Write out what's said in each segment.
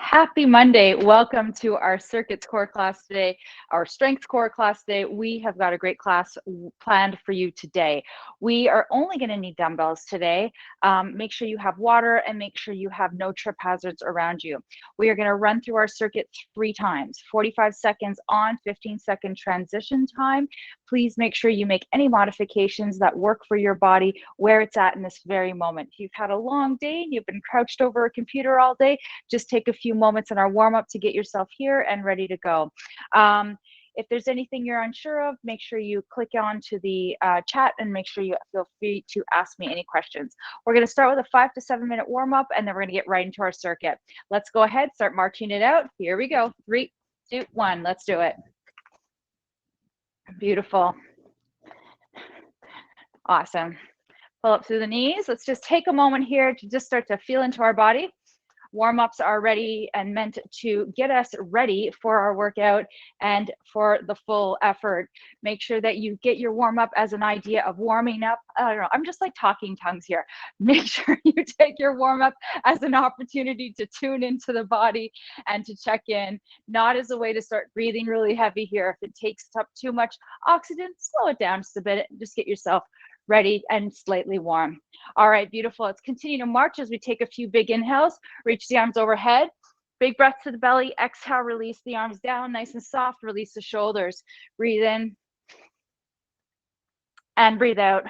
Happy Monday. Welcome to our circuits core class today, our strengths core class today. We have got a great class planned for you today. We are only going to need dumbbells today. Make sure you have water and make sure you have no trip hazards around you. We are going to run through our circuit 3 times, 45 seconds on, 15-second transition time. Please make sure you make any modifications that work for your body where it's at in this very moment. If you've had a long day and you've been crouched over a computer all day, just take a few moments in our warm-up to get yourself here and ready to go. If there's anything you're unsure of, make sure you click on to the chat and make sure you feel free to ask me any questions. We're going to start with a 5 to 7 minute warm-up and then we're going to get right into our circuit. Let's go ahead, start marching it out. Here we go. 3, 2, 1. Let's do it. Beautiful. Awesome. Pull up through the knees. Let's just take a moment here to just start to feel into our body. Warm-ups are ready and meant to get us ready for our workout and for the full effort. Make sure that you get your warm-up as an idea of warming up. I don't know, I'm just like talking tongues here. Make sure you take your warm-up as an opportunity to tune into the body and to check in, not as a way to start breathing really heavy here. If it takes up too much oxygen, slow it down just a bit. Just get yourself ready and slightly warm. All right, beautiful. Let's continue to march as we take a few big inhales. Reach the arms overhead. Big breath to the belly. Exhale, release the arms down, nice and soft. Release the shoulders. Breathe in and breathe out.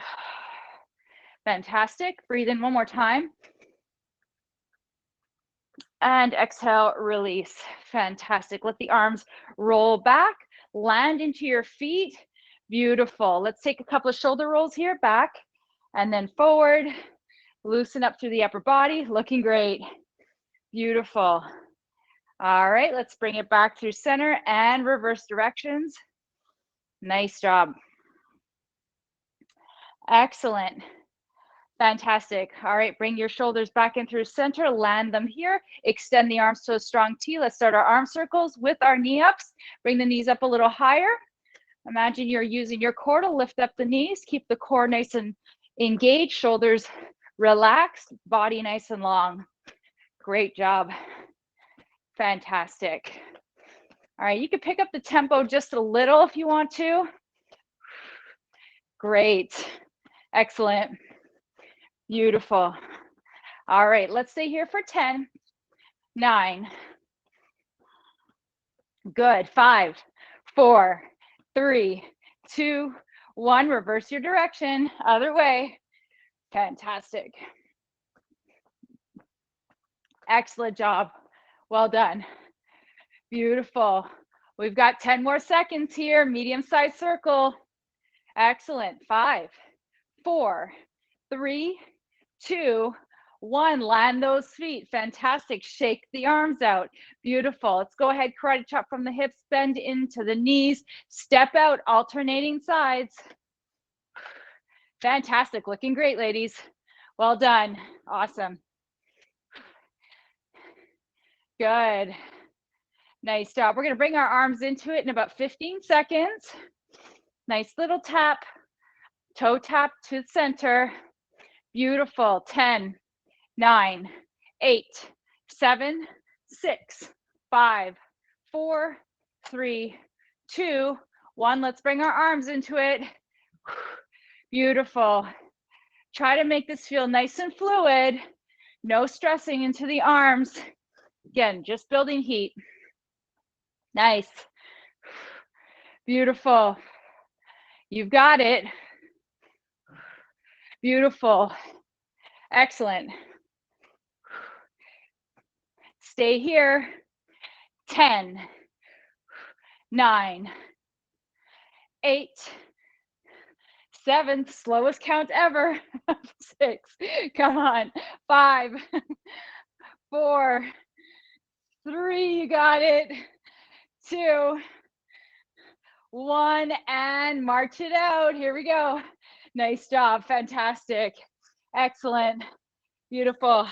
Fantastic. Breathe in one more time. And exhale, release. Fantastic. Let the arms roll back, land into your feet. Beautiful. Let's take a couple of shoulder rolls here, back and then forward. Loosen up through the upper body, looking great. Beautiful. All right, let's bring it back through center and reverse directions. Nice job. Excellent. Fantastic. All right, bring your shoulders back in through center, land them here, extend the arms to a strong T. Let's start our arm circles with our knee ups. Bring the knees up a little higher. Imagine you're using your core to lift up the knees. Keep the core nice and engaged, shoulders relaxed, body nice and long. Great job. Fantastic. All right, you can pick up the tempo just a little if you want to. Great. Excellent. Beautiful. All right, let's stay here for 10, 9. Good. 5, 4, 3, 2, 1. Reverse your direction. Other way. Fantastic. Excellent job. Well done. Beautiful. We've got 10 more seconds here. Medium-sized circle. Excellent. 5, 4, 3, 2, 1. Land those feet. Fantastic. Shake the arms out. Beautiful. Let's go ahead. Karate chop from the hips. Bend into the knees. Step out. Alternating sides. Fantastic. Looking great, ladies. Well done. Awesome. Good. Nice job. We're going to bring our arms into it in about 15 seconds. Nice little tap. Toe tap to the center. Beautiful. 10, 9, 8, 7, 6, 5, 4, 3, 2, 1. Let's bring our arms into it. Beautiful. Try to make this feel nice and fluid. No stressing into the arms. Again, just building heat. Nice. Beautiful. You've got it. Beautiful. Excellent. Stay here. 10, 9, 8, 7, slowest count ever. 6, come on. 5, 4, 3, you got it. 2, 1, and march it out. Here we go. Nice job. Fantastic. Excellent. Beautiful.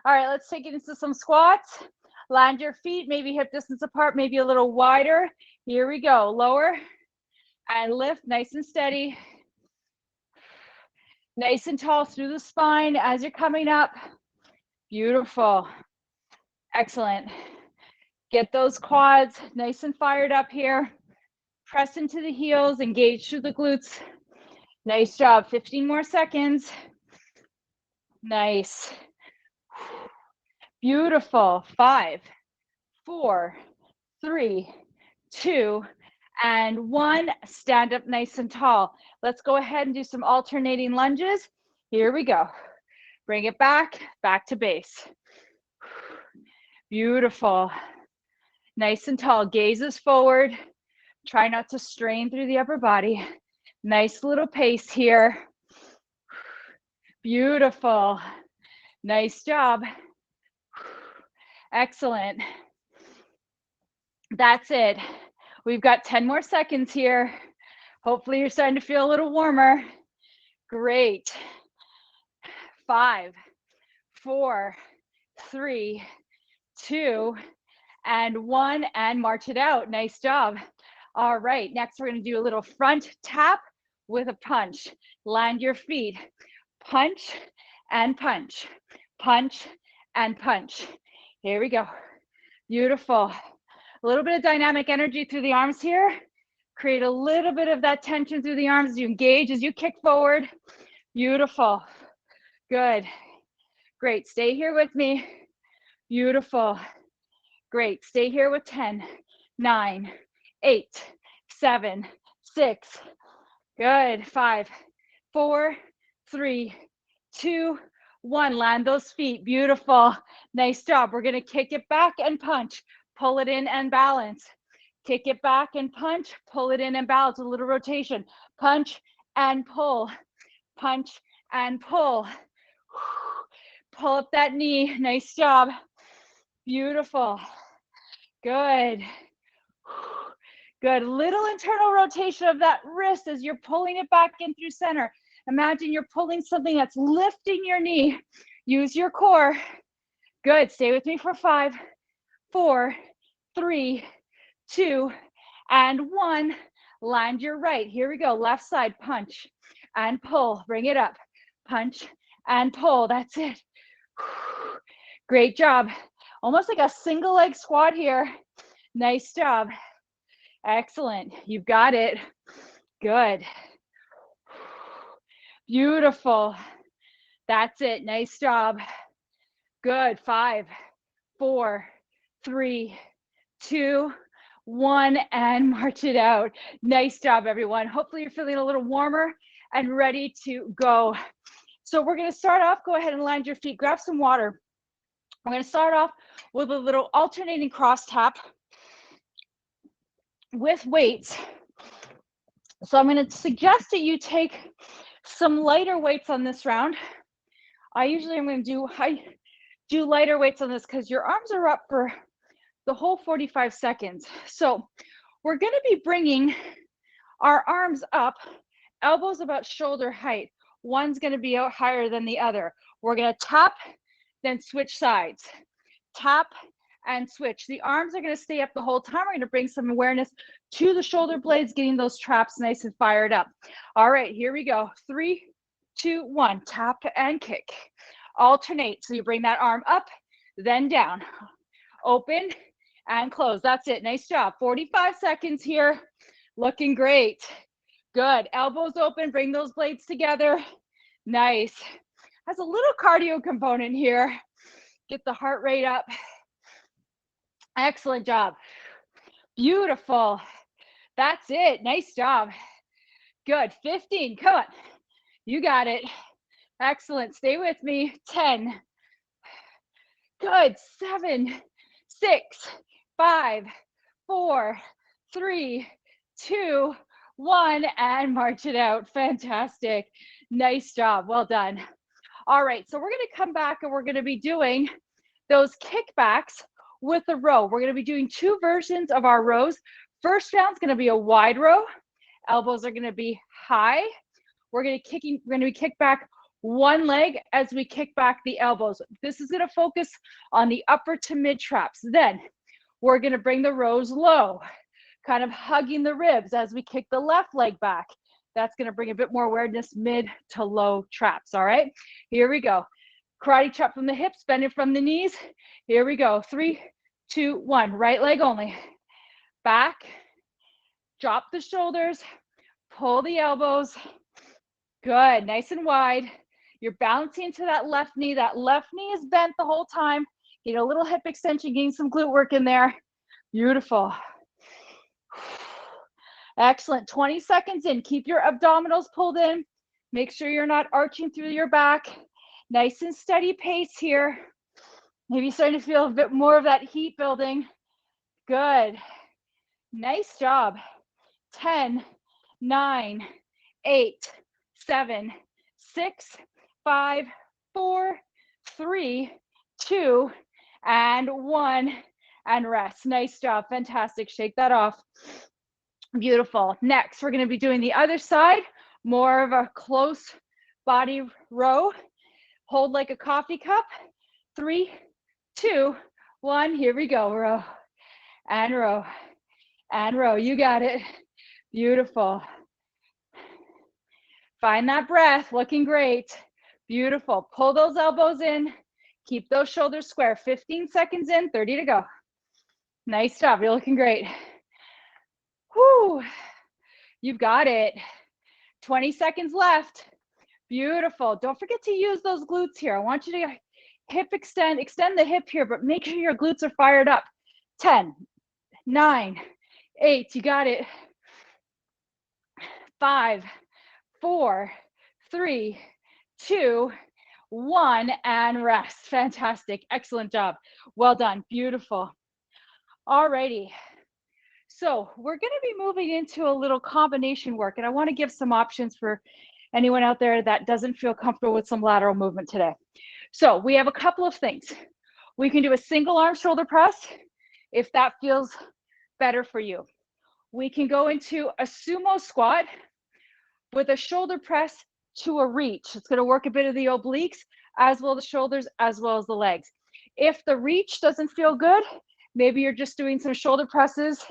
All right, let's take it into some squats. Land your feet, maybe hip distance apart, maybe a little wider. Here we go. Lower and lift, nice and steady. Nice and tall through the spine as you're coming up. Beautiful. Excellent. Get those quads nice and fired up here. Press into the heels, engage through the glutes. Nice job. 15 more seconds. Nice. Beautiful. 5, 4, 3, 2, and 1. Stand up nice and tall. Let's go ahead and do some alternating lunges. Here we go. Bring it back to base. Beautiful. Nice and tall. Gazes forward. Try not to strain through the upper body. Nice little pace here. Beautiful. Nice job. Excellent. That's it. We've got 10 more seconds here. Hopefully you're starting to feel a little warmer. Great. 5, 4, 3, 2, and 1, and march it out. Nice job. All right, next we're going to do a little front tap with a punch. Land your feet. Punch and punch. Punch and punch. Here we go. Beautiful. A little bit of dynamic energy through the arms here. Create a little bit of that tension through the arms as you engage, as you kick forward. Beautiful. Good. Great. Stay here with me. Beautiful. Great. Stay here with 10, 9, 8, 7, 6. Good. 5, 4, 3, 2, 1. Land those feet. Beautiful. Nice job. We're going to kick it back and punch. Pull it in and balance. Kick it back and punch. Pull it in and balance. A little rotation. Punch and pull. Punch and pull. Pull up that knee. Nice job. Beautiful. Good. Good. Little internal rotation of that wrist as you're pulling it back in through center. Imagine you're pulling something that's lifting your knee. Use your core. Good. Stay with me for 5, 4, 3, 2, and 1. Land your right. Here we go. Left side. Punch and pull. Bring it up. Punch and pull. That's it. Great job. Almost like a single leg squat here. Nice job. Excellent. You've got it. Good. Beautiful. That's it. Nice job. Good. 5, 4, 3, 2, 1, and march it out. Nice job, everyone. Hopefully you're feeling a little warmer and ready to go. So we're going to start off. Go ahead and land your feet. Grab some water. I'm going to start off with a little alternating cross tap with weights. So I'm going to suggest that you take some lighter weights on this round. I usually am going to do lighter weights on this because your arms are up for the whole 45 seconds. So we're going to be bringing our arms up, elbows about shoulder height. One's going to be out higher than the other. We're going to tap, then switch sides. Tap and switch. The arms are going to stay up the whole time. We're going to bring some awareness to the shoulder blades, getting those traps nice and fired up. All right, here we go. 3, 2, 1. Tap and kick. Alternate. So you bring that arm up, then down. Open and close. That's it. Nice job. 45 seconds here. Looking great. Good. Elbows open. Bring those blades together. Nice. Has a little cardio component here. Get the heart rate up. Excellent job. Beautiful. That's it. Nice job. Good. 15. Come on. You got it. Excellent. Stay with me. 10. Good. 7, 6, 5, 4, 3, 2, 1, and march it out. Fantastic. Nice job. Well done. All right, so we're going to come back and we're going to be doing those kickbacks with a row. We're going to be doing 2 versions of our rows. First round is going to be a wide row. Elbows are going to be high. We're going to be kick back one leg as we kick back the elbows. This is going to focus on the upper to mid traps. Then we're going to bring the rows low, kind of hugging the ribs as we kick the left leg back. That's going to bring a bit more awareness mid to low traps. All right, here we go. Karate chop from the hips, bend it from the knees. Here we go. 3, 2, 1. Right leg only. Back. Drop the shoulders. Pull the elbows. Good. Nice and wide. You're balancing into that left knee. That left knee is bent the whole time. Get a little hip extension, getting some glute work in there. Beautiful. Excellent. 20 seconds in. Keep your abdominals pulled in. Make sure you're not arching through your back. Nice and steady pace here. Maybe starting to feel a bit more of that heat building. Good. Nice job. 10, 9, 8, 7, 6, 5, 4, 3, 2, and 1. And rest. Nice job. Fantastic. Shake that off. Beautiful. Next, we're going to be doing the other side, more of a close body row. Hold like a coffee cup. 3, 2, 1. Here we go. Row and row and row. You got it. Beautiful. Find that breath. Looking great. Beautiful. Pull those elbows in. Keep those shoulders square. 15 seconds in, 30 to go. Nice job. You're looking great. Whew. You've got it. 20 seconds left. Beautiful. Don't forget to use those glutes here. I want you to hip extend the hip here, but make sure your glutes are fired up. 10, 9, 8, you got it. 5, 4, 3, 2, 1, and rest. Fantastic. Excellent job. Well done. Beautiful. Alrighty. So we're going to be moving into a little combination work, and I want to give some options for anyone out there that doesn't feel comfortable with some lateral movement today. So we have a couple of things. We can do a single arm shoulder press if that feels better for you. We can go into a sumo squat with a shoulder press to a reach. It's going to work a bit of the obliques as well as the shoulders as well as the legs. If the reach doesn't feel good, maybe you're just doing some shoulder presses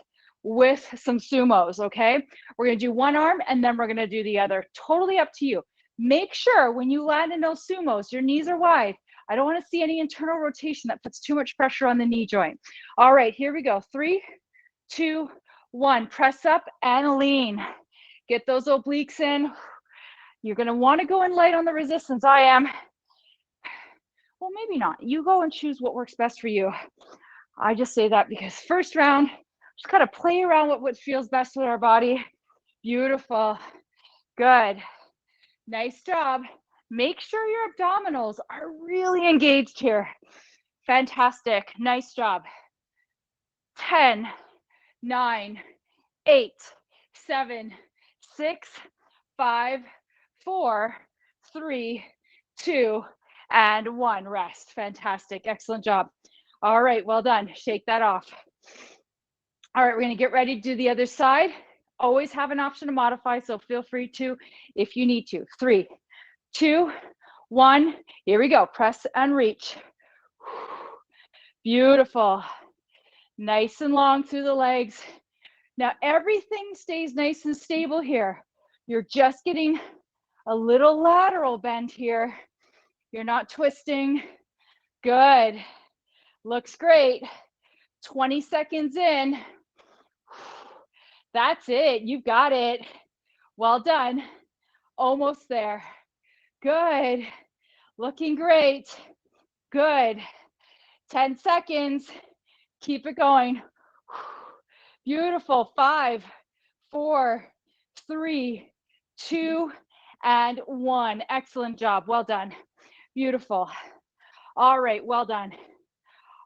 with some sumos, okay? We're gonna do one arm and then we're gonna do the other. Totally up to you. Make sure when you land in those sumos, your knees are wide. I don't wanna see any internal rotation that puts too much pressure on the knee joint. All right, here we go. 3, 2, 1. Press up and lean. Get those obliques in. You're gonna wanna go in light on the resistance. I am. Well, maybe not. You go and choose what works best for you. I just say that because first round, just kind of play around with what feels best with our body. Beautiful. Good. Nice job. Make sure your abdominals are really engaged here. Fantastic. Nice job. 10, 9, 8, 7, 6, 5, 4, 3, 2, and 1. Rest. Fantastic. Excellent job. All right. Well done. Shake that off. All right, we're gonna get ready to do the other side. Always have an option to modify, so feel free to if you need to. 3, 2, 1, here we go. Press and reach. Beautiful. Nice and long through the legs. Now everything stays nice and stable here. You're just getting a little lateral bend here. You're not twisting. Good. Looks great. 20 seconds in. That's it. You've got it. Well done. Almost there. Good. Looking great. Good. 10 seconds. Keep it going. Beautiful. 5, 4, 3, 2, and 1. Excellent job. Well done. Beautiful. All right. Well done.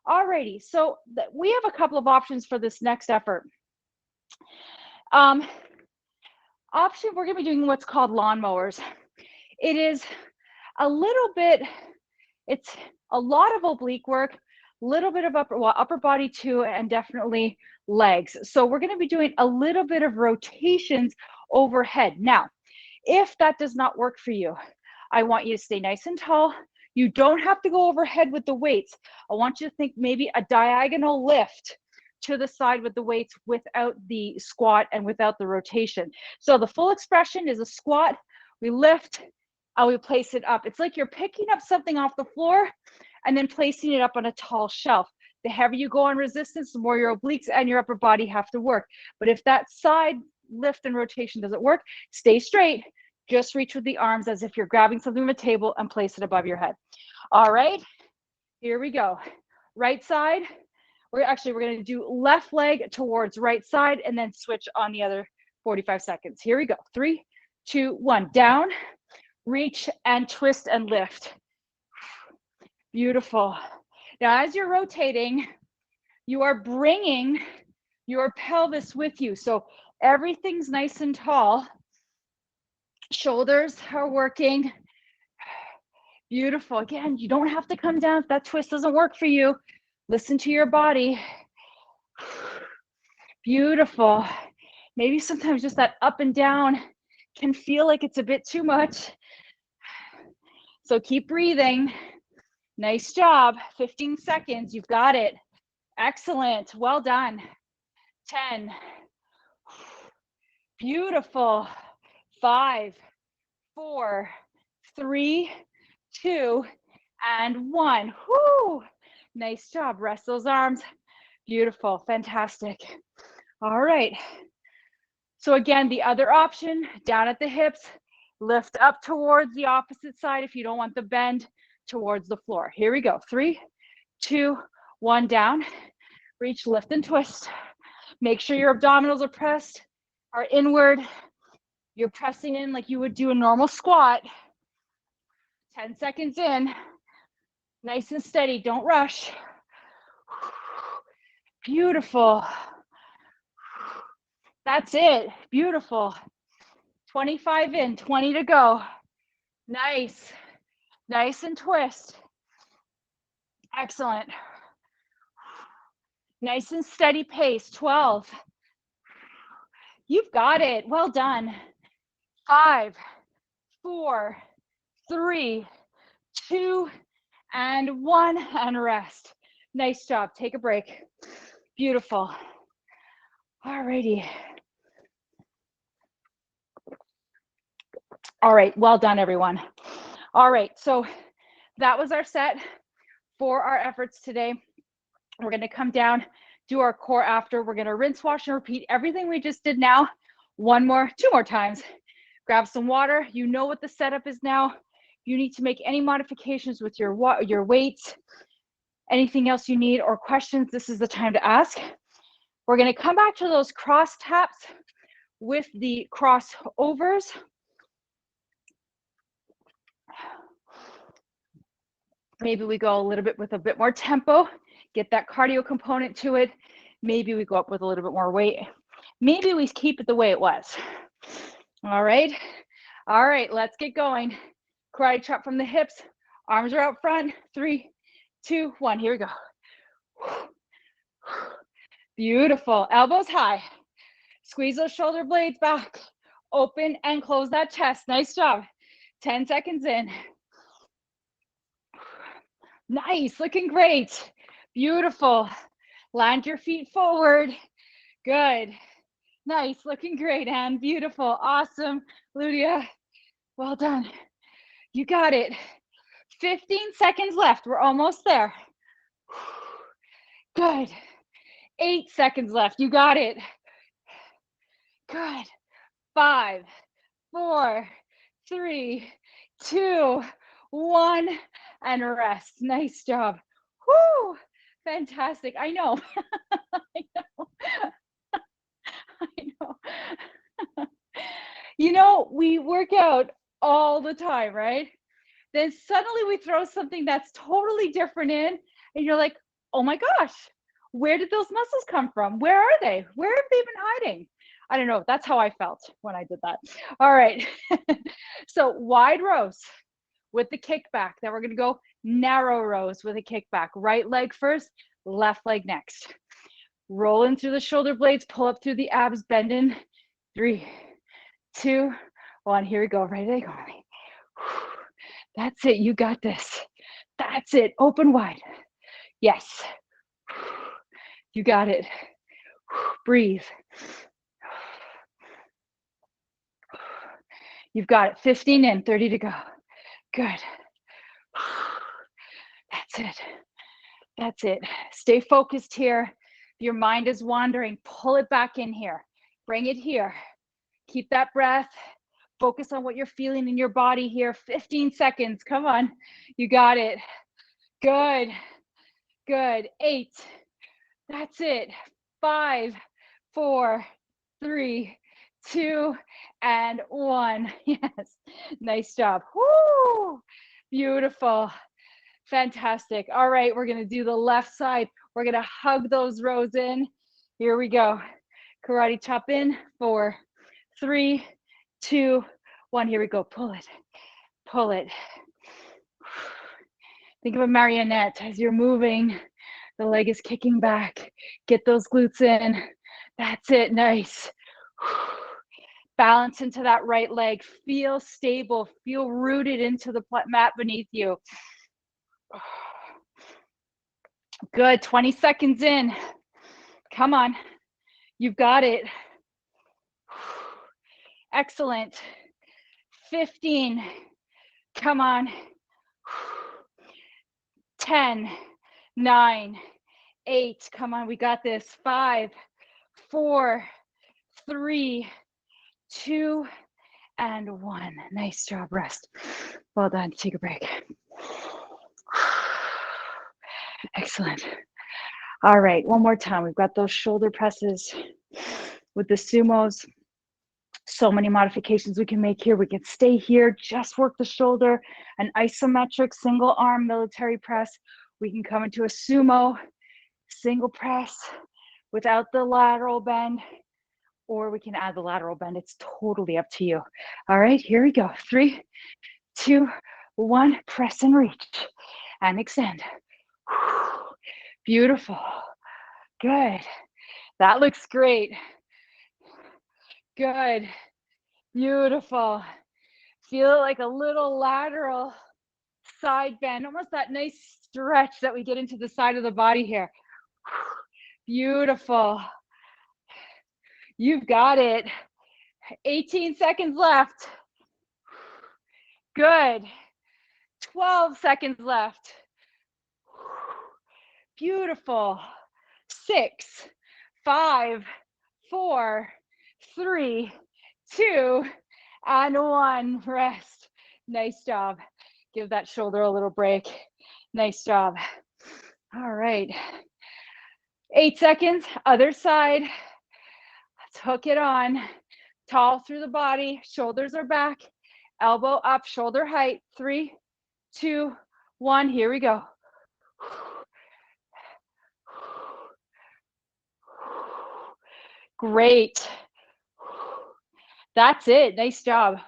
Alrighty. So we have a couple of options for this next effort. Option, we're going to be doing what's called lawnmowers. It is a little bit, it's a lot of oblique work, a little bit of upper body too, and definitely legs. So we're going to be doing a little bit of rotations overhead. Now, if that does not work for you, I want you to stay nice and tall. You don't have to go overhead with the weights. I want you to think maybe a diagonal lift to the side with the weights without the squat and without the rotation. So the full expression is a squat. We lift and we place it up. It's like you're picking up something off the floor and then placing it up on a tall shelf. The heavier you go on resistance, the more your obliques and your upper body have to work. But if that side lift and rotation doesn't work, stay straight. Just reach with the arms as if you're grabbing something from a table and place it above your head. All right, here we go. Right side. We're going to do left leg towards right side and then switch on the other 45 seconds. Here we go. 3, 2, 1. Down, reach and twist and lift. Beautiful. Now, as you're rotating, you are bringing your pelvis with you. So everything's nice and tall. Shoulders are working. Beautiful. Again, you don't have to come down if that twist doesn't work for you. Listen to your body. Beautiful. Maybe sometimes just that up and down can feel like it's a bit too much. So keep breathing. Nice job. 15 seconds. You've got it. Excellent. Well done. 10. Beautiful. 5, 4, 3, 2, and 1. Whoo! Nice job. Rest those arms. Beautiful. Fantastic. All right. So again, the other option, down at the hips, lift up towards the opposite side if you don't want the bend towards the floor. Here we go. 3, 2, 1, down. Reach, lift, and twist. Make sure your abdominals are pressed, are inward. You're pressing in like you would do a normal squat. 10 seconds in. Nice and steady. Don't rush. Beautiful. That's it. Beautiful. 25 in, 20 to go. Nice. Nice and twist. Excellent. Nice and steady pace. 12. You've got it. Well done. 5, 4, 3, 2, and 1, and rest. Nice job. Take a break. Beautiful. All righty. All right. Well done, everyone. All right. So that was our set for our efforts today. We're going to come down, do our core after. We're going to rinse, wash, and repeat everything we just did now. 2 more times. Grab some water. You know what the setup is now. You need to make any modifications with your weights, anything else you need, or questions, this is the time to ask. We're going to come back to those cross taps with the crossovers. Maybe we go a little bit with a bit more tempo, get that cardio component to it. Maybe we go up with a little bit more weight. Maybe we keep it the way it was. All right. All right, let's get going. Karate chop from the hips. Arms are out front. 3, 2, 1. Here we go. Beautiful. Elbows high. Squeeze those shoulder blades back. Open and close that chest. Nice job. 10 seconds in. Nice. Looking great. Beautiful. Land your feet forward. Good. Nice. Looking great, Anne. Beautiful. Awesome. Ludia. Well done. You got it. 15 seconds left. We're almost there. Good. 8 seconds left. You got it. Good. 5, 4, 3, 2, 1, and rest. Nice job. Whoo! Fantastic. I know. I know. I know. You know, we work out all the time, right? Then suddenly we throw something that's totally different in, and you're like, oh my gosh, where did those muscles come from? Where are they? Where have they been hiding? I don't know. That's how I felt when I did that. All right. So wide rows with the kickback. Then we're going to go narrow rows with a kickback. Right leg first, left leg next. Rolling through the shoulder blades, pull up through the abs, bend in. 3, 2, 1. Here we go. Right leg only. That's it. You got this. That's it. Open wide. Yes. You got it. Breathe. You've got it. 15 in, 30 to go. Good. That's it. That's it. Stay focused here. Your mind is wandering. Pull it back in here. Bring it here. Keep that breath. Focus on what you're feeling in your body here. 15 seconds. Come on. You got it. Good. Good. 8. That's it. 5, 4, 3, 2, and 1. Yes. Nice job. Woo! Beautiful. Fantastic. All right, we're going to do the left side. We're going to hug those rows in. Here we go. Karate chop in. 4, 3, 2, 1. Here we go. Pull it. Pull it. Think of a marionette as you're moving. The leg is kicking back. Get those glutes in. That's it. Nice. Balance into that right leg. Feel stable. Feel rooted into the mat beneath you. Good. 20 seconds in. Come on. You've got it. Excellent. 15. Come on. 10, 9, 8. Come on. We got this. 5, 4, 3, 2, and 1. Nice job. Rest. Well done. Take a break. Excellent. All right, one more time. We've got those shoulder presses with the sumos. So many modifications we can make here. We can stay here, just work the shoulder, an isometric single arm military press. We can come into a sumo, single press without the lateral bend, or we can add the lateral bend. It's totally up to you. All right, here we go. 3, 2, 1, press and reach and extend. Beautiful. Good. That looks great. Good. Beautiful. Feel it like a little lateral side bend, almost that nice stretch that we get into the side of the body here. Beautiful. You've got it. 18 seconds left. Good. 12 seconds left. Beautiful. 6, 5, 4, 3, 2, and 1. Rest. Nice job. Give that shoulder a little break. Nice job. All right. 8 seconds. Other side. Let's hook it on. Tall through the body. Shoulders are back. Elbow up. Shoulder height. 3, 2, 1. Here we go. Great. That's it. Nice job.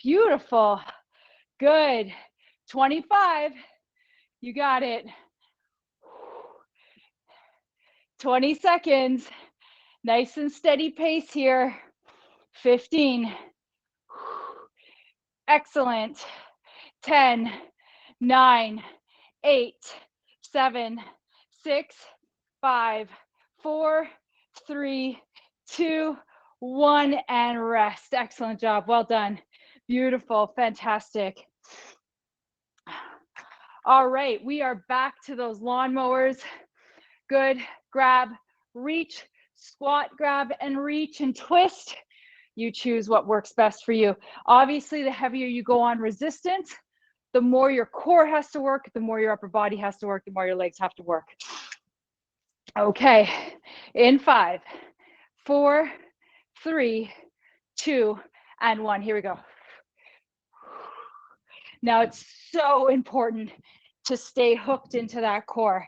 Beautiful. Good. 25. You got it. 20 seconds. Nice and steady pace here. 15. Excellent. 10, 9, 8, 7, 6, 5, 4, 3, 2, 1, and rest. Excellent job. Well done. Beautiful. Fantastic. All right. We are back to those lawnmowers. Good. Grab, reach, squat, grab, and reach and twist. You choose what works best for you. Obviously, the heavier you go on resistance, the more your core has to work, the more your upper body has to work, the more your legs have to work. Okay, in 5, 4, 3, 2, and 1. Here we go. Now it's so important to stay hooked into that core.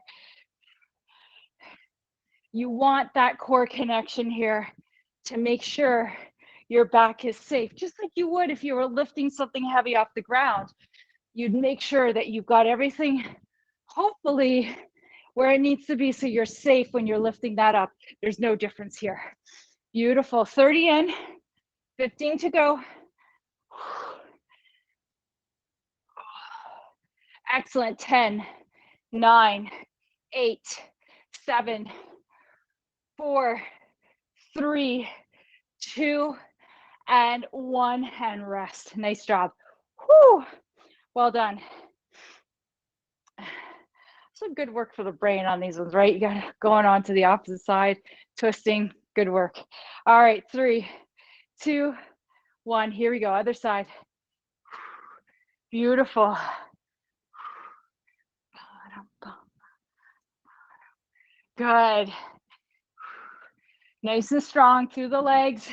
You want that core connection here to make sure your back is safe, just like you would if you were lifting something heavy off the ground. You'd make sure that you've got everything, hopefully, where it needs to be so you're safe when you're lifting that up. There's no difference here. Beautiful. 30 in, 15 to go. Excellent. 10, 9, 8, 7, 4, 3, 2, and 1, and rest. Nice job. Whew. Well done. Some good work for the brain on these ones, right? You got going on to the opposite side, twisting. Good work. All right, 3, 2, 1. Here we go. Other side. Beautiful. Good. Nice and strong through the legs.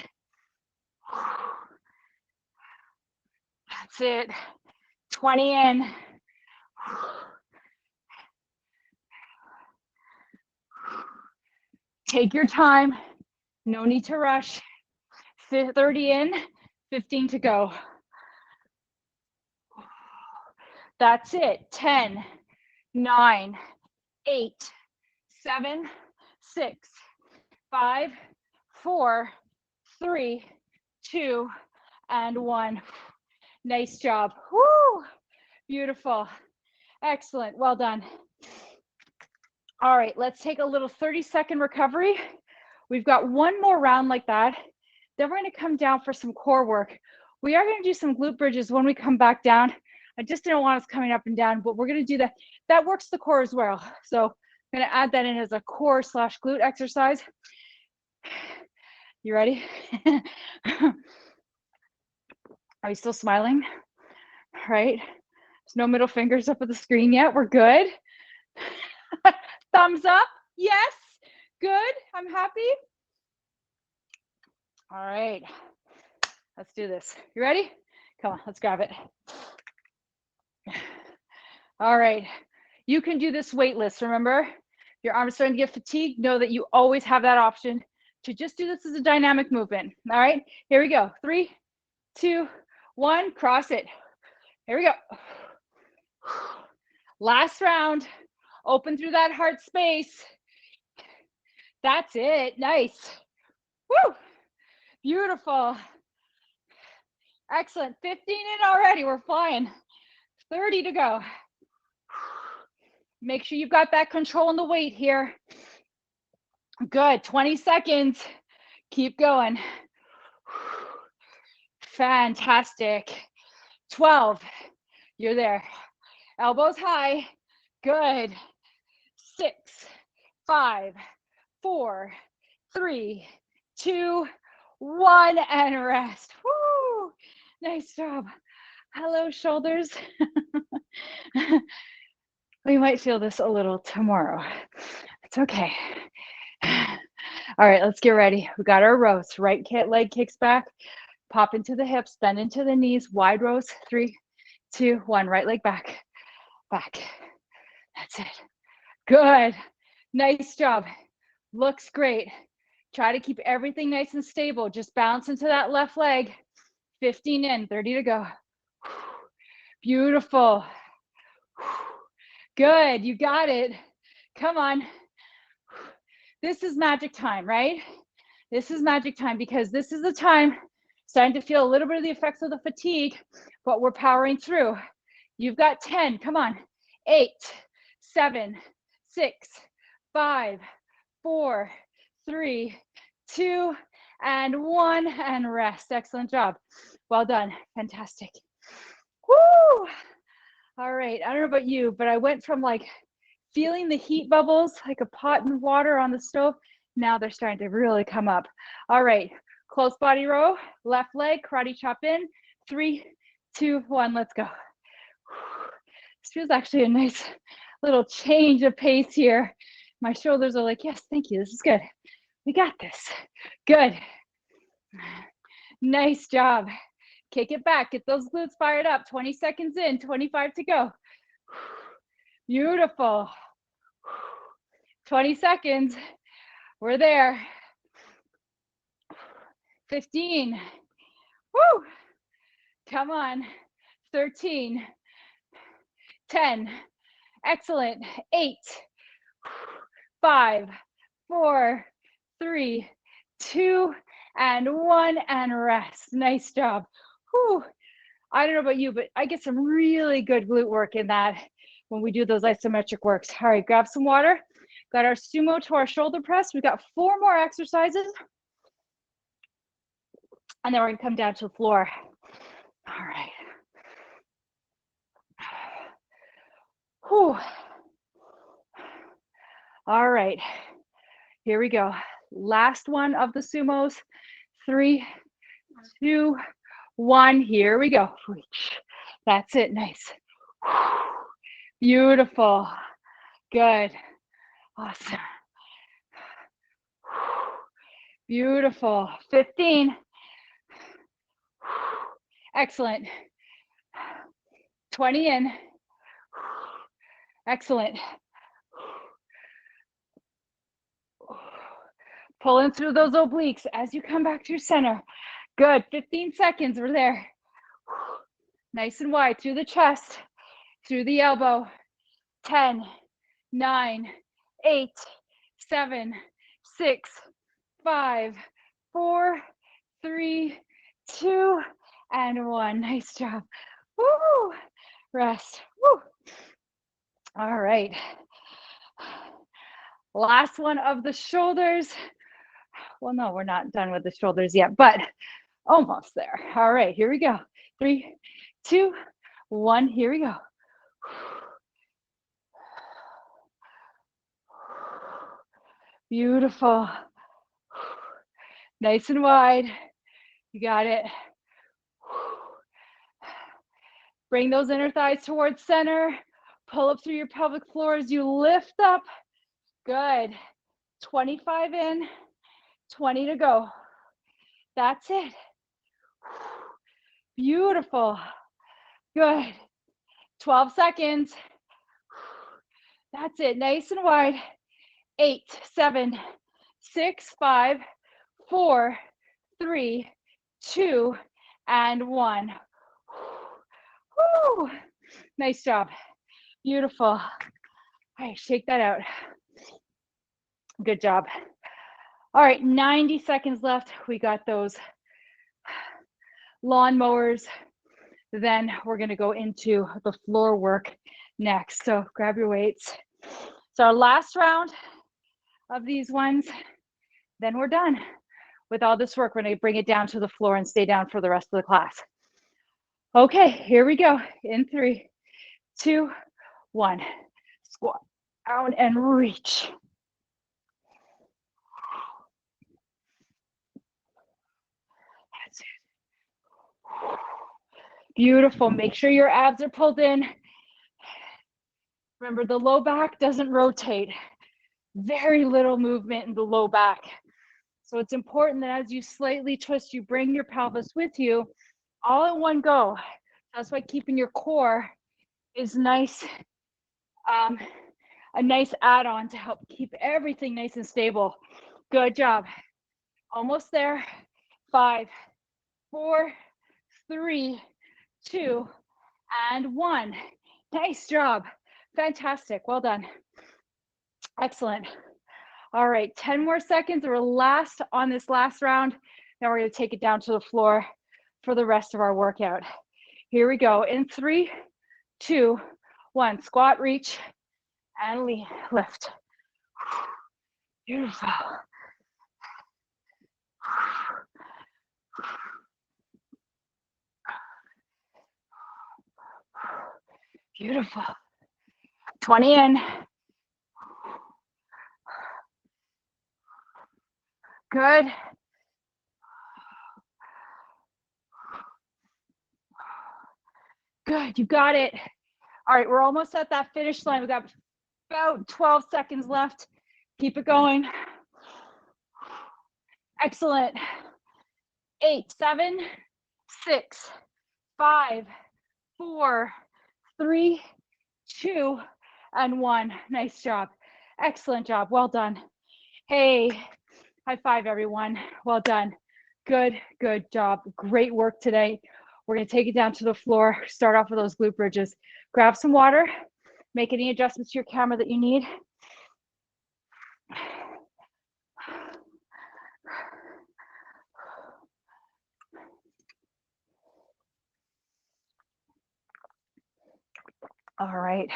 That's it. 20 in. Take your time. No need to rush. 30 in, 15 to go. That's it. 10, 9, 8, 7, 6, 5, 4, 3, 2, and 1. Nice job. Woo! Beautiful. Excellent. Well done. All right, let's take a little 30-second recovery. We've got one more round like that. Then we're going to come down for some core work. We are going to do some glute bridges when we come back down. I just didn't want us coming up and down, but we're going to do that. That works the core as well. So I'm going to add that in as a core / glute exercise. You ready? Are we still smiling? All right. There's no middle fingers up at the screen yet. We're good. Thumbs up. Yes. Good. I'm happy. All right. Let's do this. You ready? Come on, let's grab it. All right. You can do this weightless. Remember, your arm is starting to get fatigued. Know that you always have that option to just do this as a dynamic movement. All right. Here we go. 3, 2, 1. Cross it. Here we go. Last round. Open through that heart space. That's it. Nice. Woo. Beautiful. Excellent. 15 in already. We're flying. 30 to go. Make sure you've got that control on the weight here. Good. 20 seconds. Keep going. Fantastic. 12. You're there. Elbows high. Good. 6, 5, 4, 3, 2, 1, and rest. Woo! Nice job. Hello, shoulders. We might feel this a little tomorrow. It's okay. All right, let's get ready. We got our rows. Right leg kicks back. Pop into the hips, bend into the knees. Wide rows. 3, 2, 1. Right leg back. Back. That's it. Good. Nice job. Looks great. Try to keep everything nice and stable. Just bounce into that left leg. 15 in, 30 to go. Beautiful. Good. You got it. Come on. This is magic time, right? This is magic time because this is the time starting to feel a little bit of the effects of the fatigue, but we're powering through. You've got 10. Come on. 8, 7, 6, 5, 4, 3, 2, and 1, and rest. Excellent job. Well done. Fantastic. Woo! All right. I don't know about you, but I went from like feeling the heat bubbles like a pot in water on the stove. Now they're starting to really come up. All right. Close body row. Left leg. Karate chop in. 3, 2, 1. Let's go. This feels actually a nice little change of pace here. My shoulders are like, yes, thank you. This is good. We got this. Good. Nice job. Kick it back. Get those glutes fired up. 20 seconds in, 25 to go. Beautiful. 20 seconds. We're there. 15. Woo. Come on. 13. 10. Excellent. 8. 5, 4, 3, 2, and 1, and rest. Nice job. Whew. I don't know about you, but I get some really good glute work in that when we do those isometric works. All right, grab some water. Got our sumo to our shoulder press. We've got 4 more exercises. And then we're gonna come down to the floor. All right. Whew. All right, here we go. Last one of the sumos. 3, 2, 1. Here we go. Reach. That's it. Nice. Beautiful. Good. Awesome. Beautiful. 15. Excellent. 20 in. Excellent. Pulling through those obliques as you come back to your center. Good. 15 seconds. We're there. Nice and wide through the chest, through the elbow. 10, 9, 8, 7, 6, 5, 4, 3, 2, and 1. Nice job. Woo! Rest. Woo! All right. Last one of the shoulders. Well, no, we're not done with the shoulders yet, but almost there. All right, here we go. 3, 2, 1. Here we go. Beautiful. Nice and wide. You got it. Bring those inner thighs towards center. Pull up through your pelvic floor as you lift up. Good. 25 in, 20 to go. That's it. Beautiful. Good. 12 seconds. That's it. Nice and wide. 8, 7, 6, 5, 4, 3, 2, and 1. Woo! Nice job. Beautiful. All right, shake that out. Good job. All right, 90 seconds left. We got those lawn mowers. Then we're going to go into the floor work next. So grab your weights. So our last round of these ones, then we're done with all this work. We're going to bring it down to the floor and stay down for the rest of the class. Okay, here we go. In 3, 2, 1. Squat out and reach. That's it. Beautiful. Make sure your abs are pulled in. Remember, the low back doesn't rotate. Very little movement in the low back. So it's important that as you slightly twist, you bring your pelvis with you all in one go. That's why keeping your core is nice, a nice add-on to help keep everything nice and stable. Good job. Almost there. 5, 4, 3, 2, and 1. Nice job. Fantastic. Well done. Excellent. All right, 10 more seconds. We're last on this last round. Now we're going to take it down to the floor for the rest of our workout. Here we go. In 3, 2, 1. Squat, reach, and lift. Beautiful. Beautiful. 20 in. Good. Good, you got it. All right, we're almost at that finish line. We got about 12 seconds left. Keep it going. Excellent. 8, 7, 6, 5, 4, 3, 2, and 1. Nice job. Excellent job. Well done. Hey, high five, everyone. Well done. Good job. Great work today. We're going to take it down to the floor. Start off with those glute bridges. Grab some water. Make any adjustments to your camera that you need. All right.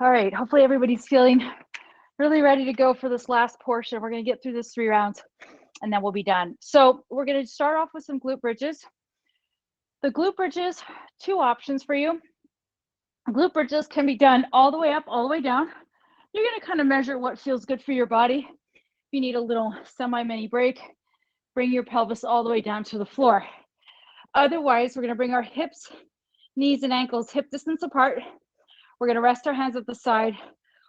All right. Hopefully everybody's feeling really ready to go for this last portion. We're going to get through this 3 rounds. and then we'll be done. So we're going to start off with some glute bridges. The glute bridges, two options for you. Glute bridges can be done all the way up, all the way down. You're going to kind of measure what feels good for your body. If you need a little semi-mini break, bring your pelvis all the way down to the floor. Otherwise, we're going to bring our hips, knees, and ankles hip distance apart. We're going to rest our hands at the side.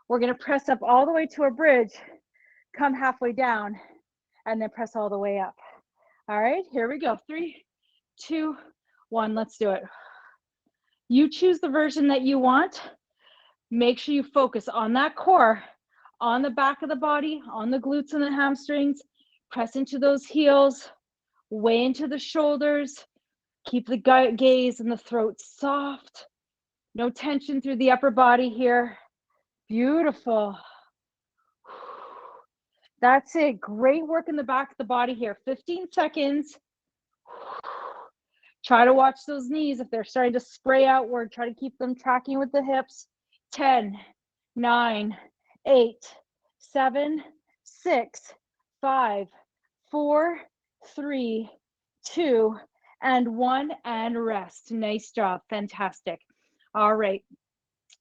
We're going to press up all the way to a bridge, come halfway down, and then press all the way up. All right, here we go. 3, 2, 1, let's do it. You choose the version that you want. Make sure you focus on that core, on the back of the body, on the glutes and the hamstrings. Press into those heels, way into the shoulders. Keep the gaze and the throat soft. No tension through the upper body here. Beautiful. That's it. Great work in the back of the body here. 15 seconds. Try to watch those knees. If they're starting to spray outward, try to keep them tracking with the hips. 10, 9, 8, 7, 6, 5, 4, 3, 2, and 1, and rest. Nice job. Fantastic. All right.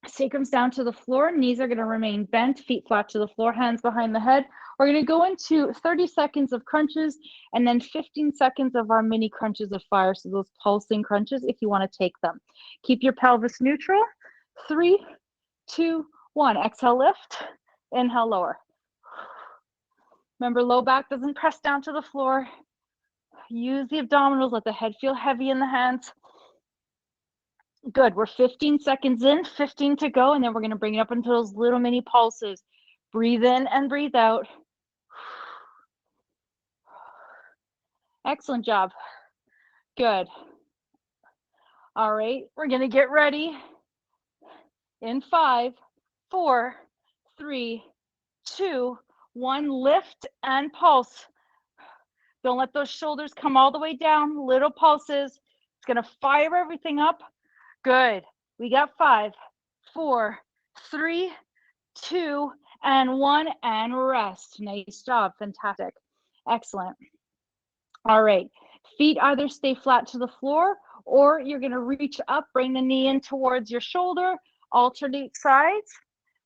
Sacrum's down to the floor. Knees are going to remain bent, feet flat to the floor, hands behind the head. We're going to go into 30 seconds of crunches and then 15 seconds of our mini crunches of fire. So those pulsing crunches, if you want to take them. Keep your pelvis neutral. 3, 2, 1. Exhale, lift. Inhale, lower. Remember, low back doesn't press down to the floor. Use the abdominals. Let the head feel heavy in the hands. Good. We're 15 seconds in, 15 to go, and then we're going to bring it up into those little mini pulses. Breathe in and breathe out. Excellent job. Good. All right, we're going to get ready in 5, 4, 3, 2, 1. Lift and pulse. Don't let those shoulders come all the way down. Little pulses. It's going to fire everything up. Good. We got 5, 4, 3, 2, and 1, and rest. Nice job. Fantastic. Excellent. All right. Feet either stay flat to the floor, or you're going to reach up, bring the knee in towards your shoulder, alternate sides,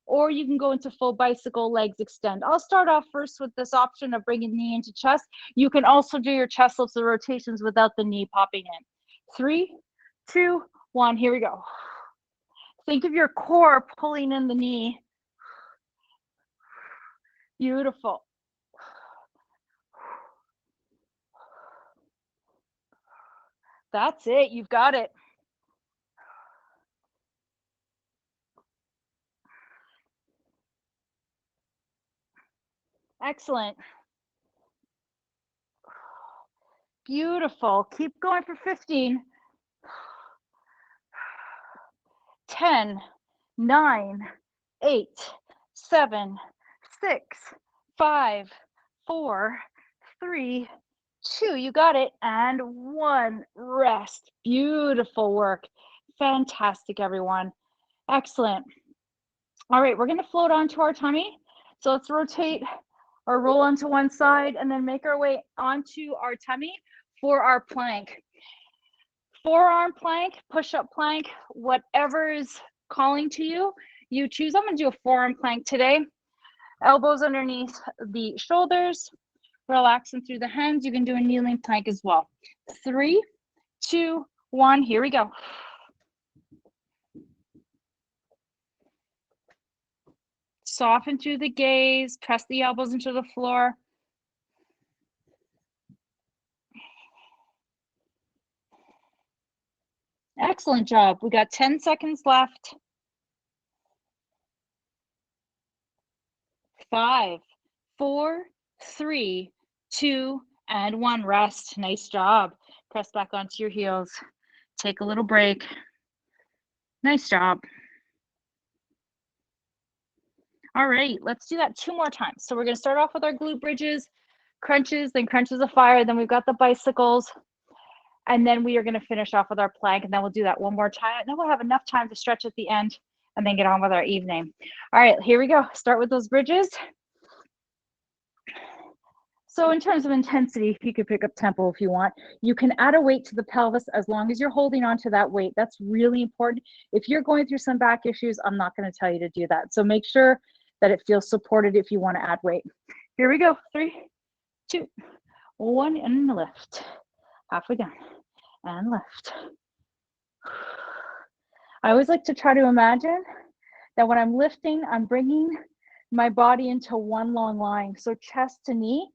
or you can go into full bicycle, legs extend. I'll start off first with this option of bringing knee into chest. You can also do your chest lifts or rotations without the knee popping in. 3, 2, 1, here we go. Think of your core pulling in the knee. Beautiful. That's it. You've got it. Excellent. Beautiful. Keep going for 15. 10, 9, 8, 7, 6, 5, 4, 3, 2. You got it. And 1. Rest. Beautiful work. Fantastic, everyone. Excellent. All right, we're going to float onto our tummy. So let's rotate or roll onto one side and then make our way onto our tummy for our plank. Forearm plank, push-up plank, whatever is calling to you, you choose. I'm going to do a forearm plank today. Elbows underneath the shoulders, relaxing through the hands. You can do a kneeling plank as well. 3, 2, 1, here we go. Soften through the gaze, press the elbows into the floor. Excellent job. We got 10 seconds left. 5, 4, 3, 2, and 1. Rest. Nice job. Press back onto your heels. Take a little break. Nice job. All right, let's do that 2 more times. So we're going to start off with our glute bridges, crunches, then crunches of fire. Then we've got the bicycles. And then we are going to finish off with our plank. And then we'll do that 1 more time. And then we'll have enough time to stretch at the end and then get on with our evening. All right, here we go. Start with those bridges. So in terms of intensity, you could pick up tempo if you want. You can add a weight to the pelvis as long as you're holding on to that weight. That's really important. If you're going through some back issues, I'm not going to tell you to do that. So make sure that it feels supported if you want to add weight. Here we go. 3, 2, 1, and lift. Halfway down and lift. I always like to try to imagine that when I'm lifting, I'm bringing my body into one long line. So chest to knee.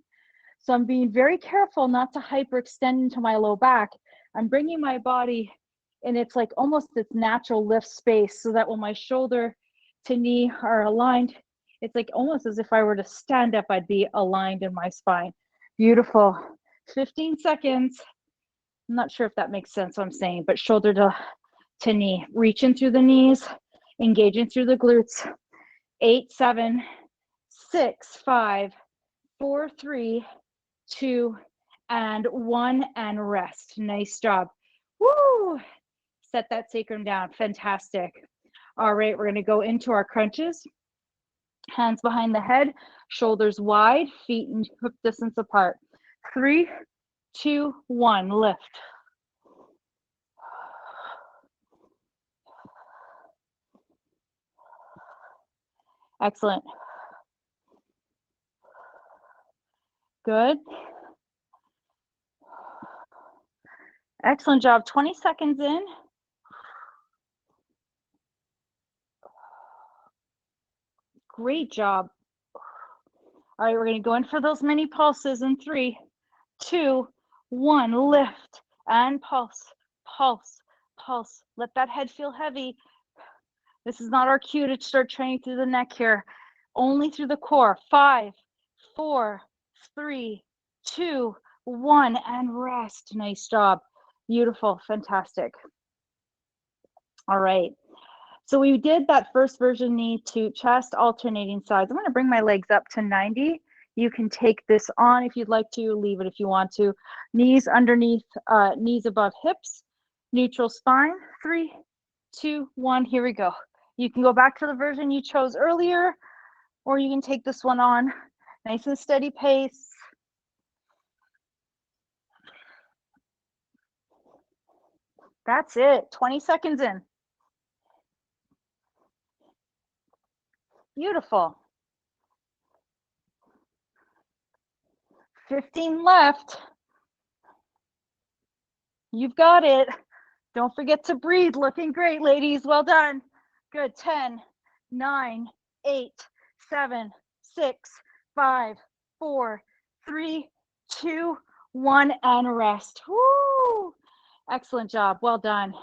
So I'm being very careful not to hyperextend into my low back. I'm bringing my body and it's like almost its natural lift space so that when my shoulder to knee are aligned, it's like almost as if I were to stand up, I'd be aligned in my spine. Beautiful. 15 seconds. I'm not sure if that makes sense what I'm saying, but shoulder to knee, reaching through the knees, engaging through the glutes. 8, 7, 6, 5, 4, 3, 2, and 1, and rest. Nice job. Woo! Set that sacrum down. Fantastic. All right, we're going to go into our crunches. Hands behind the head, shoulders wide, feet and hip distance apart. 3, 2, 1, lift. Excellent. Good. Excellent job. 20 seconds in. Great job. All right, we're going to go in for those mini pulses in 3, 2, 1, lift and pulse, pulse, pulse. Let that head feel heavy. This is not our cue to start training through the neck here, only through the core. 5, 4, 3, 2, 1, and rest. Nice job. Beautiful, fantastic. All right. So we did that first version knee to chest, alternating sides. I'm going to bring my legs up to 90. You can take this on if you'd like to, leave it if you want to. Knees underneath, knees above hips, neutral spine. 3, 2, 1, here we go. You can go back to the version you chose earlier, or you can take this one on. Nice and steady pace. That's it, 20 seconds in. Beautiful. 15 left. You've got it. Don't forget to breathe. Looking great, ladies. Well done. Good. 10, 9, 8, 7, 6, 5, 4, 3, 2, 1, and rest. Woo! Excellent job. Well done.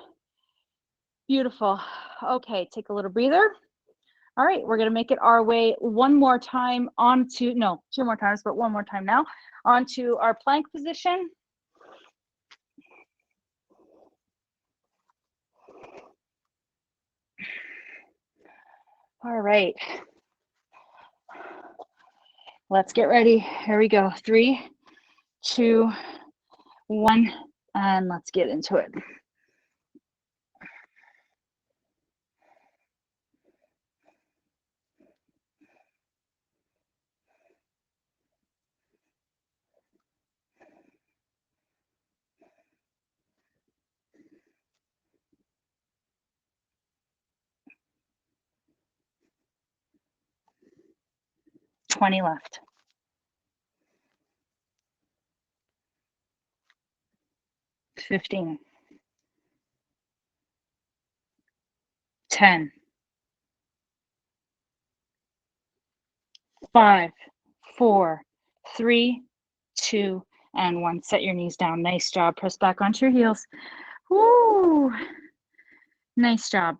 Beautiful. Okay, take a little breather. All right, we're going to make it our way one more time onto, no, 2 more times, but one more time now, onto our plank position. All right. Let's get ready. Here we go. 3, 2, 1, and let's get into it. Twenty left. 15. 10. 5, 4, 3, 2, and 1. Set your knees down. Nice job. Press back onto your heels. Woo! Nice job.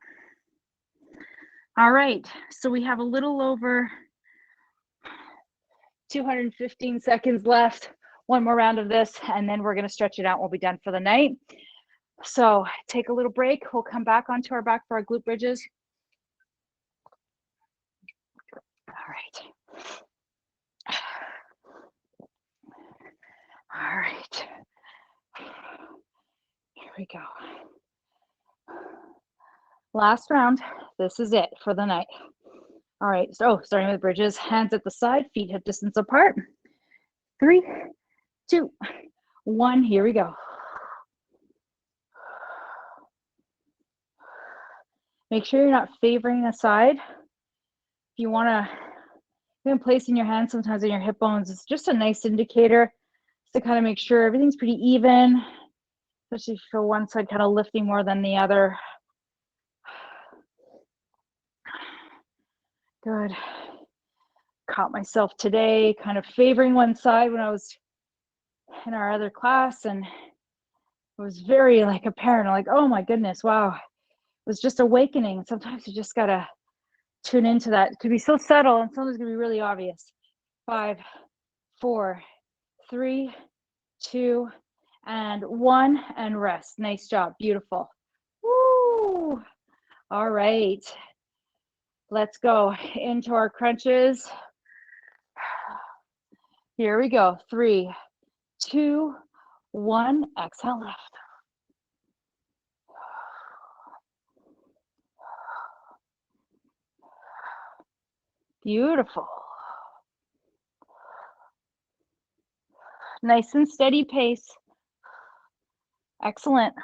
All right. So we have a little over 215 seconds left. One more round of this, and then we're going to stretch it out. We'll be done for the night. So take a little break. We'll come back onto our back for our glute bridges. All right. All right. Here we go. Last round. This is it for the night. All right. So starting with bridges, hands at the side, feet hip distance apart. 3, 2, 1. Here we go. Make sure you're not favoring a side. If you want to, even placing your hands sometimes on your hip bones, it's just a nice indicator to kind of make sure everything's pretty even, especially if you feel one side kind of lifting more than the other. Good. Caught myself today kind of favoring one side when I was in our other class, and it was very like apparent, like, oh my goodness, wow. It was just awakening. Sometimes you just gotta tune into that. It could be so subtle and sometimes it can be really obvious. 5, 4, 3, 2, and 1, and rest. Nice job. Beautiful. Woo! All right. Let's go into our crunches. Here we go. 3, 2, 1. Exhale, lift. Beautiful. Nice and steady pace. Excellent.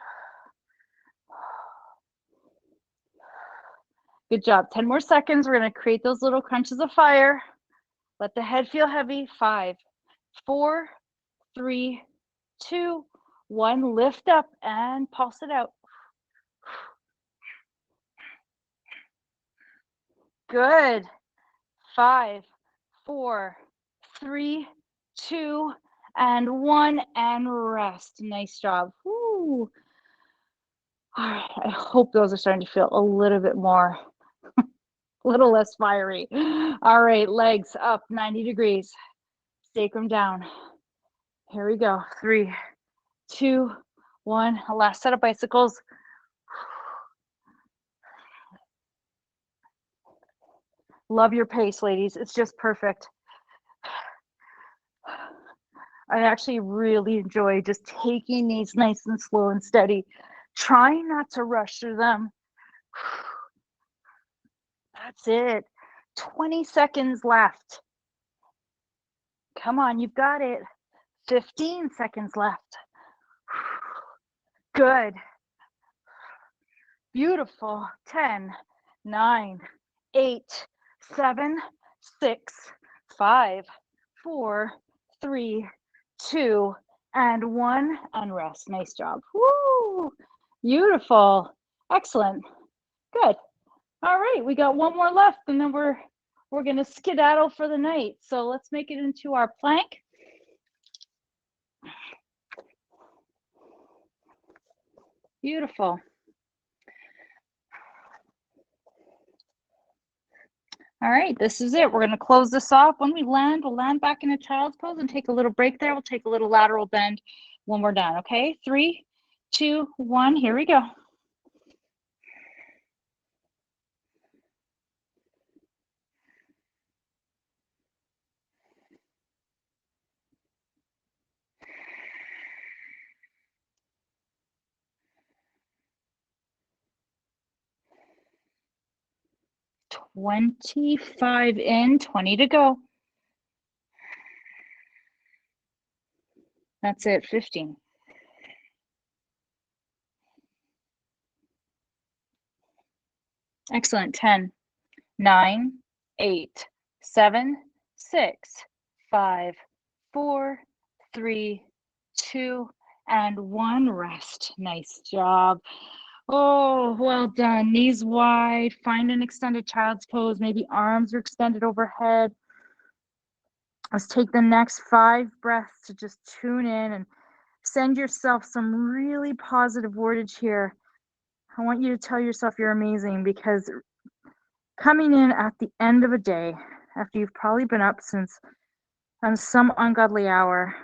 Good job. 10 more seconds. We're going to create those little crunches of fire. Let the head feel heavy. 5, 4, 3, 2, 1. Lift up and pulse it out. Good. 5, 4, 3, 2, and 1, and rest. Nice job. Woo. All right. I hope those are starting to feel a little bit more, a little less fiery. All right. Legs up 90 degrees. Sacrum down. Here we go. 3, 2, 1. Last set of bicycles. Love your pace, ladies. It's just perfect. I actually really enjoy just taking these nice and slow and steady, trying not to rush through them. That's it. 20 seconds left. Come on, you've got it. 15 seconds left. Good. Beautiful. 10, 9, 8, 7, 6, 5, 4, 3, 2, and 1, and rest. Nice job. Woo! Beautiful. Excellent. Good. All right, we got one more left, and then we're going to skedaddle for the night. So let's make it into our plank. Beautiful. All right, this is it. We're going to close this off. When we land, we'll land back in a child's pose and take a little break there. We'll take a little lateral bend when we're done, okay? 3, 2, 1, here we go. "25 in, 20 to go." That's it, 15. Excellent. 10, 9, 8, 7, 6, 5, 4, 3, 2, and 1. Rest. Nice job. Oh, well done. Knees wide. Find an extended child's pose. Maybe arms are extended overhead. Let's take the next 5 breaths to just tune in and send yourself some really positive wordage here. I want you to tell yourself you're amazing, because coming in at the end of a day, after you've probably been up since some ungodly hour,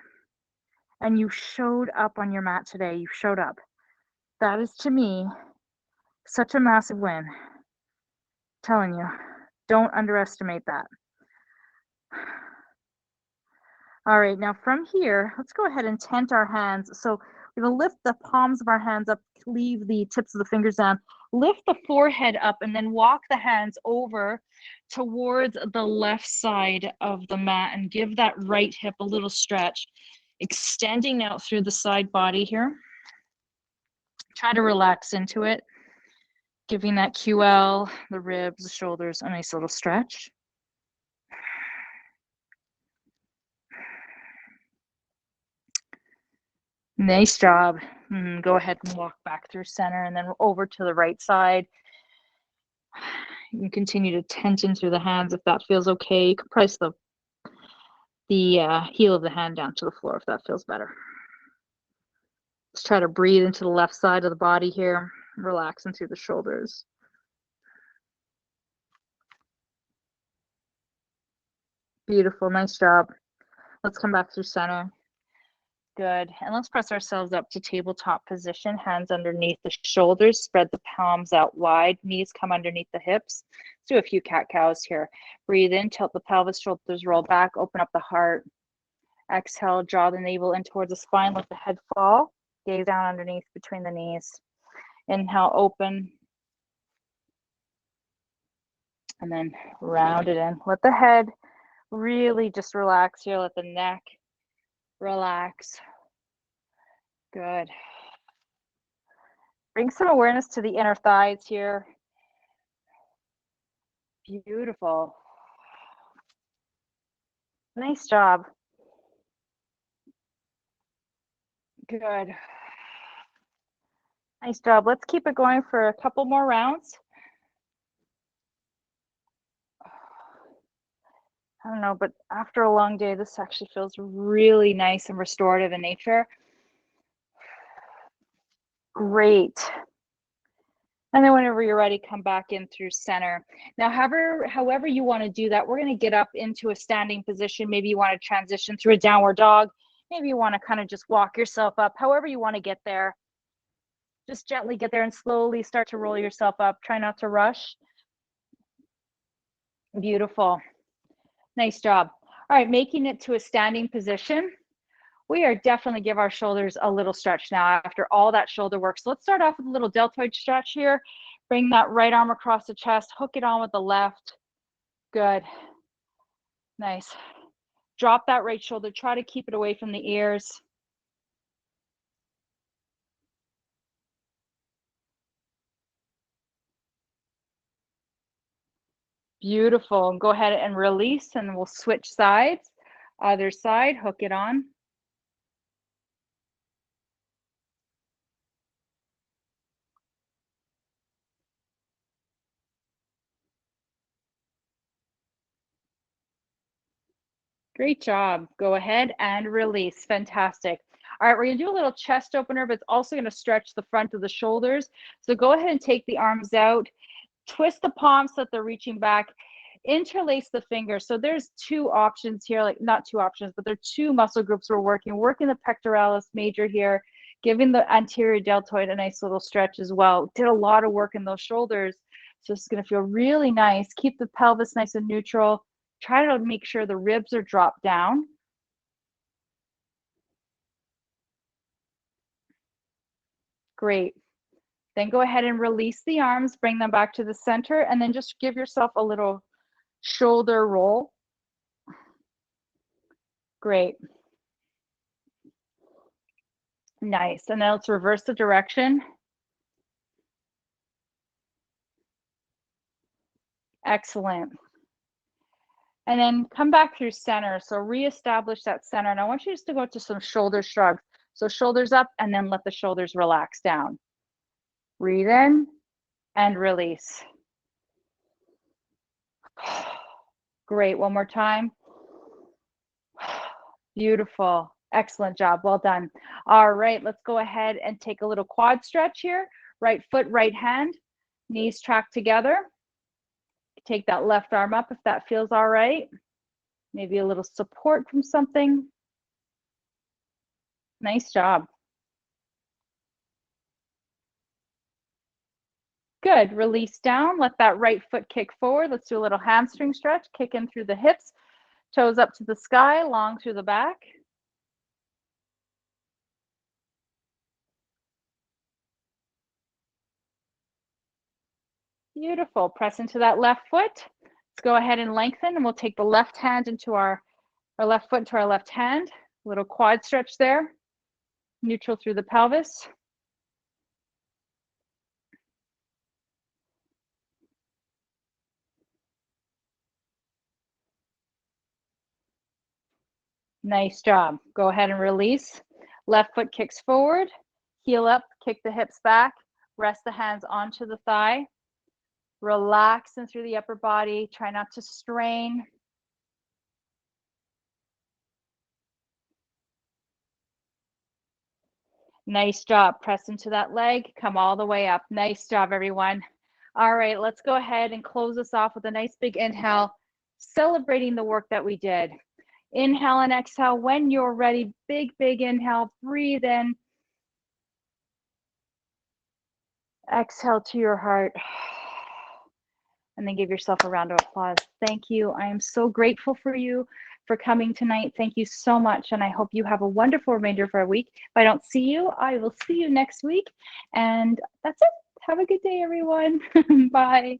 and you showed up on your mat today, you showed up. That is, to me, such a massive win. I'm telling you, don't underestimate that. All right, now from here, let's go ahead and tent our hands. So we're going to lift the palms of our hands up, leave the tips of the fingers down, Lift the forehead up and then walk the hands over towards the left side of the mat and give that right hip a little stretch, extending out through the side body here. Try to relax into it, giving that QL, the ribs, the shoulders, a nice little stretch. Nice job. Go ahead and walk back through center and then over to the right side. You can continue to tension through the hands if that feels okay. You can press the heel of the hand down to the floor if that feels better. Let's try to breathe into the left side of the body here, relaxing through the shoulders. Beautiful, nice job. Let's come back through center. Good, and let's press ourselves up to tabletop position, hands underneath the shoulders, spread the palms out wide, knees come underneath the hips. Let's do a few cat-cows here. Breathe in, tilt the pelvis, shoulders roll back, open up the heart. Exhale, draw the navel in towards the spine, let the head fall. Gaze down underneath between the knees. Inhale, open. And then round it in. Let the head really just relax here. Let the neck relax. Good. Bring some awareness to the inner thighs here. Beautiful. Nice job. Good. Nice job. Let's keep it going for a couple more rounds. I don't know, but after a long day, this actually feels really nice and restorative in nature. Great. And then whenever you're ready, come back in through center. Now, however you want to do that, we're going to get up into a standing position. Maybe you want to transition through a downward dog. Maybe you want to kind of just walk yourself up. However you want to get there. Just gently get there and slowly start to roll yourself up. Try not to rush. Beautiful. Nice job. All right, making it to a standing position. We are definitely give our shoulders a little stretch now after all that shoulder work. So let's start off with a little deltoid stretch here. Bring that right arm across the chest, hook it on with the left. Good. Nice. Drop that right shoulder. Try to keep it away from the ears. Beautiful. Go ahead and release and we'll switch sides. Other side, hook it on. Great job. Go ahead and release. Fantastic. All right, we're going to do a little chest opener, but it's also going to stretch the front of the shoulders. So go ahead and take the arms out. Twist the palms so that they're reaching back. Interlace the fingers. So there's two options here, like not two options, but there are two muscle groups we're working the pectoralis major here, giving the anterior deltoid a nice little stretch as well. Did a lot of work in those shoulders. So it's going to feel really nice. Keep the pelvis nice and neutral. Try to make sure the ribs are dropped down. Great. Then go ahead and release the arms, bring them back to the center, and then just give yourself a little shoulder roll. Great. Nice. And then let's reverse the direction. Excellent. And then come back through center. So reestablish that center. And I want you just to go to some shoulder shrugs. So shoulders up and then let the shoulders relax down. Breathe in and release. Great. One more time. Beautiful. Excellent job. Well done. All right, let's go ahead and take a little quad stretch here. Right foot, right hand, knees track together. Take that left arm up if that feels all right. Maybe a little support from something. Nice job. Good. Release down. Let that right foot kick forward. Let's do a little hamstring stretch. Kick in through the hips. Toes up to the sky, long through the back. Beautiful. Press into that left foot. Let's go ahead and lengthen, and we'll take the left hand into our left foot into our left hand. Little quad stretch there. Neutral through the pelvis. Nice job. Go ahead and release. Left foot kicks forward. Heel up, kick the hips back. Rest the hands onto the thigh. Relax in through the upper body. Try not to strain. Nice job. Press into that leg. Come all the way up. Nice job, everyone. All right, let's go ahead and close this off with a nice big inhale, celebrating the work that we did. Inhale and exhale. When you're ready, big, big inhale. Breathe in. Exhale to your heart. And then give yourself a round of applause. Thank you. I am so grateful for you for coming tonight. Thank you so much. And I hope you have a wonderful remainder of our week. If I don't see you, I will see you next week. And that's it. Have a good day, everyone. Bye.